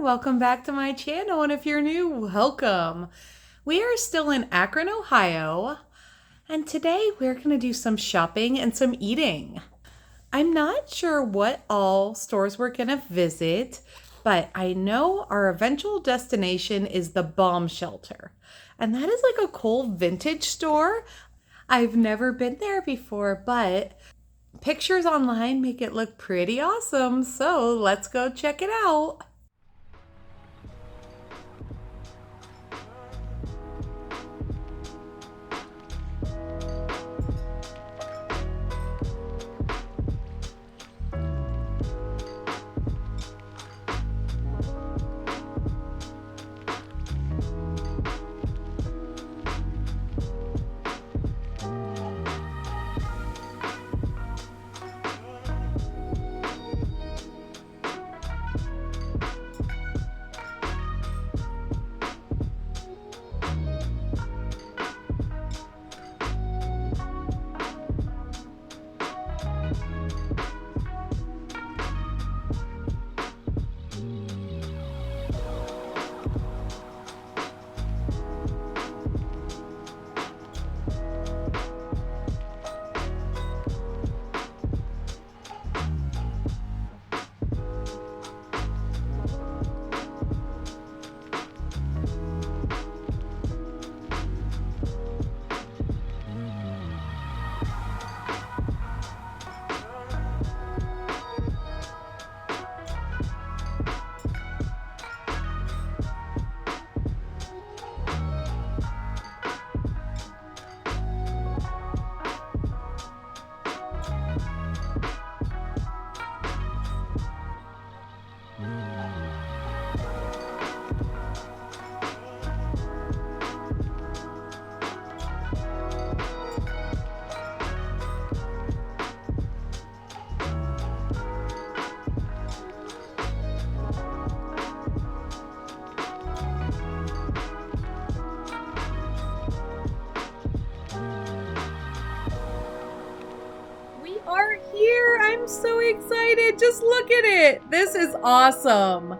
welcome back to my channel, and if you're new, welcome. We are still in Akron, Ohio, and today we're going to do some shopping and some eating. I'm not sure what all stores we're going to visit, but I know our eventual destination is the bomb shelter, and that is like a cool vintage store. I've never been there before, but pictures online make it look pretty awesome, so let's go check it out. Are here. I'm so excited. Just look at it. This is awesome.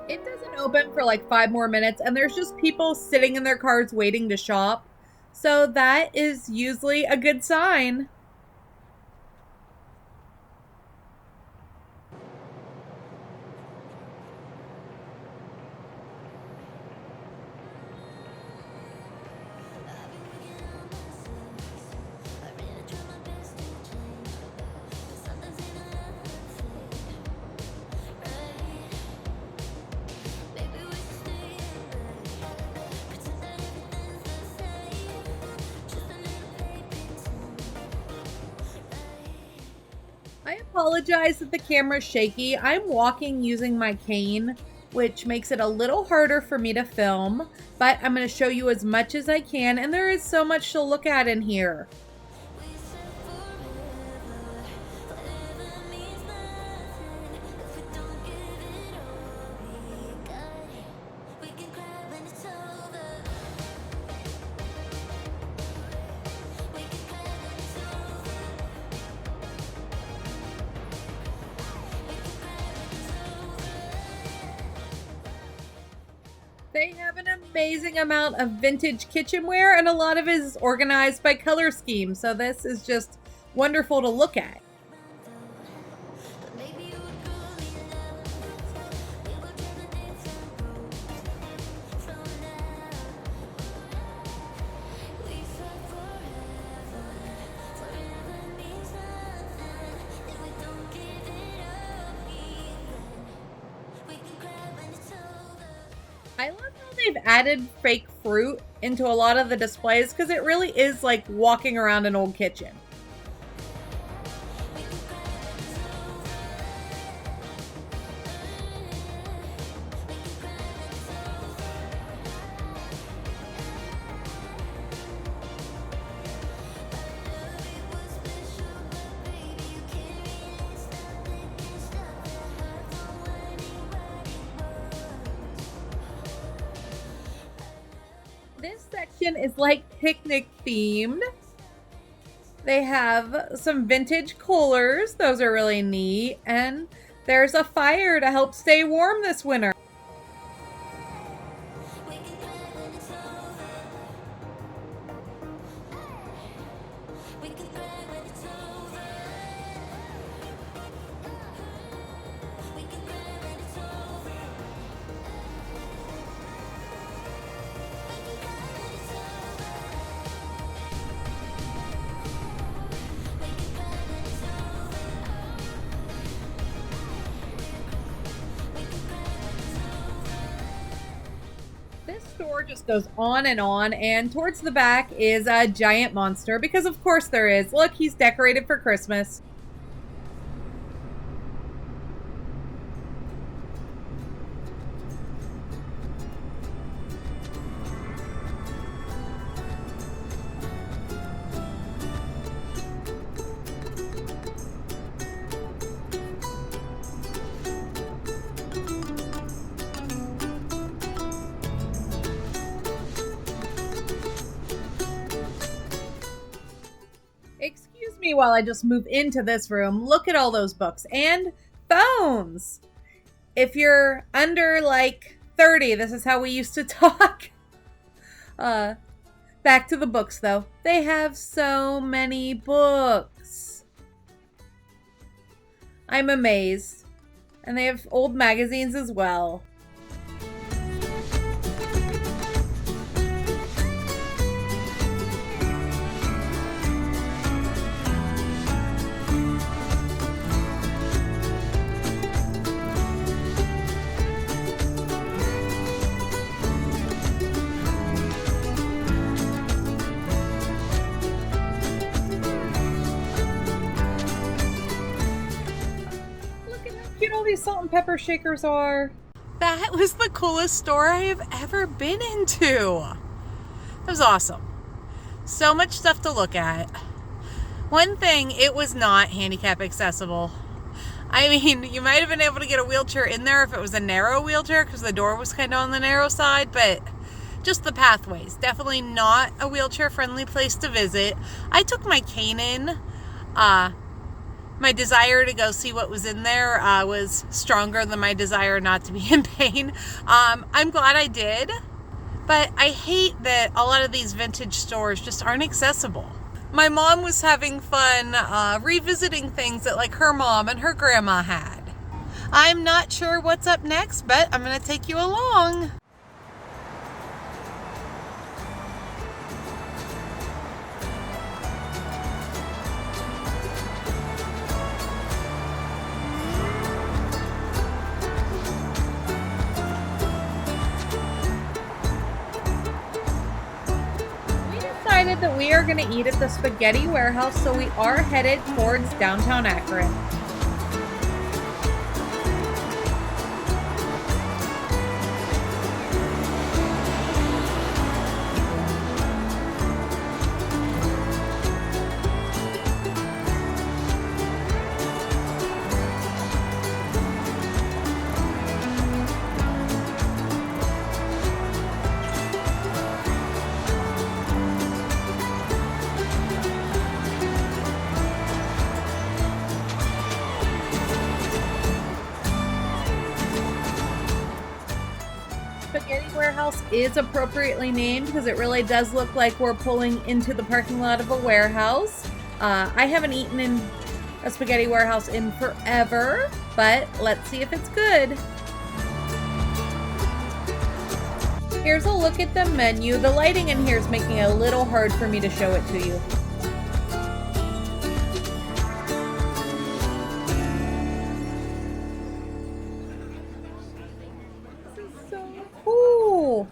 It doesn't open for like 5 more minutes, and there's just people sitting in their cars waiting to shop. So that is usually a good sign. I apologize that the camera's shaky. I'm walking using my cane, which makes it a little harder for me to film, but I'm going to show you as much as I can, and there is so much to look at in here. They have an amazing amount of vintage kitchenware, and a lot of it is organized by color scheme, so this is just wonderful to look at. I love how they've added fake fruit into a lot of the displays because it really is like walking around an old kitchen. This section is like picnic themed. They have some vintage coolers. Those are really neat. And there's a fire to help stay warm this winter. This store just goes on, and towards the back is a giant monster, because of course there is. Look, he's decorated for Christmas. Excuse me while I just move into this room. Look at all those books and phones. If you're under like 30, this is how we used to talk. Back to the books though. They have so many books. I'm amazed. And they have old magazines as well. All these salt and pepper shakers are. That was the coolest store I have ever been into. It was awesome. So much stuff to look at. One thing, it was not handicap accessible. I mean, you might have been able to get a wheelchair in there if it was a narrow wheelchair because the door was kind of on the narrow side, but just the pathways. Definitely not a wheelchair friendly place to visit. I took my cane in. My desire to go see what was in there was stronger than my desire not to be in pain. I'm glad I did, but I hate that a lot of these vintage stores just aren't accessible. My mom was having fun revisiting things that like her mom and her grandma had. I'm not sure what's up next, but I'm going to take you along. That we are going to eat at the Spaghetti Warehouse, so we are headed towards downtown Akron. Spaghetti Warehouse is appropriately named because it really does look like we're pulling into the parking lot of a warehouse. I haven't eaten in a Spaghetti Warehouse in forever, but let's see if it's good. Here's a look at the menu. The lighting in here is making it a little hard for me to show it to you. Cool.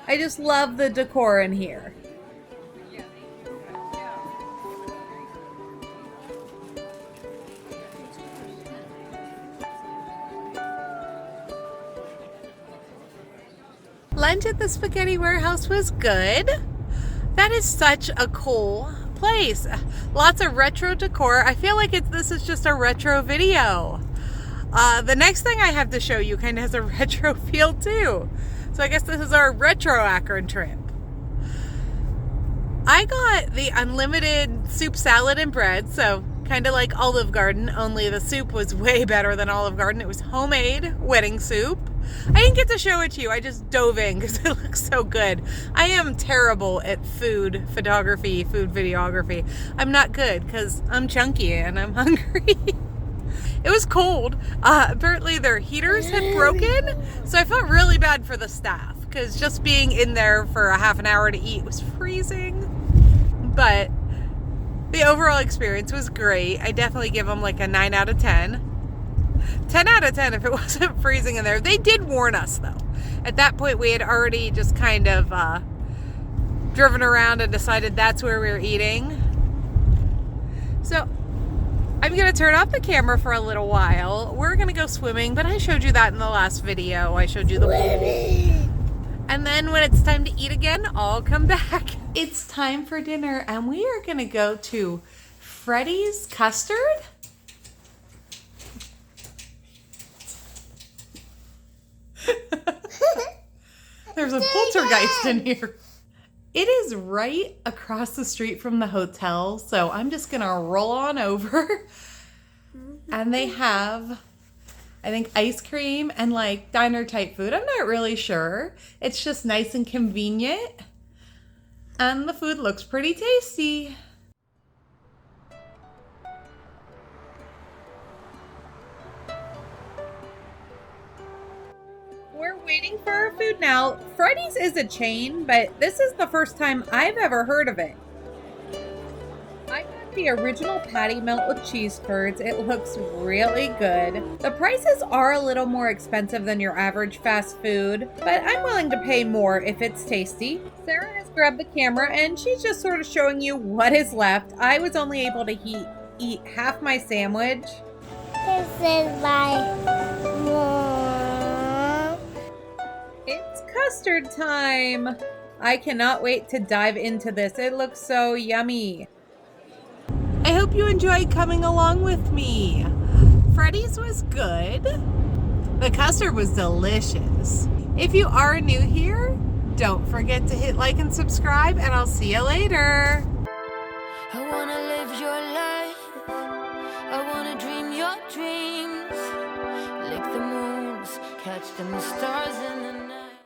I just love the decor in here. Lunch at the Spaghetti Warehouse was good. That is such a cool place. Lots of retro decor. I feel like this is just a retro video. The next thing I have to show you kind of has a retro feel too. So I guess this is our retro Akron trip. I got the unlimited soup, salad, and bread. So kind of like Olive Garden, only the soup was way better than Olive Garden. It was homemade wedding soup. I didn't get to show it to you. I just dove in because it looks so good. I am terrible at food photography, food videography. I'm not good because I'm chunky and I'm hungry. It was cold. Apparently their heaters had broken, so I felt really bad for the staff because just being in there for a half an hour to eat was freezing. But the overall experience was great. I definitely give them like a 9 out of 10. 10 out of 10 if it wasn't freezing in there. They did warn us though. At that point we had already just kind of driven around and decided that's where we were eating. So I'm going to turn off the camera for a little while. We're going to go swimming, but I showed you that in the last video. I showed you the pool. And then when it's time to eat again, I'll come back. It's time for dinner and we are going to go to Freddy's Custard. There's a poltergeist in here. It is right across the street from the hotel, so I'm just gonna roll on over. And they have, I think, ice cream and like diner type food. I'm not really sure. It's just nice and convenient. And the food looks pretty tasty. We're waiting for our food now. Freddy's is a chain, but this is the first time I've ever heard of it. I got the original patty melt with cheese curds. It looks really good. The prices are a little more expensive than your average fast food, but I'm willing to pay more if it's tasty. Sarah has grabbed the camera and she's just sort of showing you what is left. I was only able to eat half my sandwich. This is my It's custard time! I cannot wait to dive into this. It looks so yummy. I hope you enjoyed coming along with me. Freddy's was good. The custard was delicious. If you are new here, don't forget to hit like and subscribe, and I'll see you later. I wanna live your life. I wanna dream your dreams. Lick the moons, catch them stars in the night.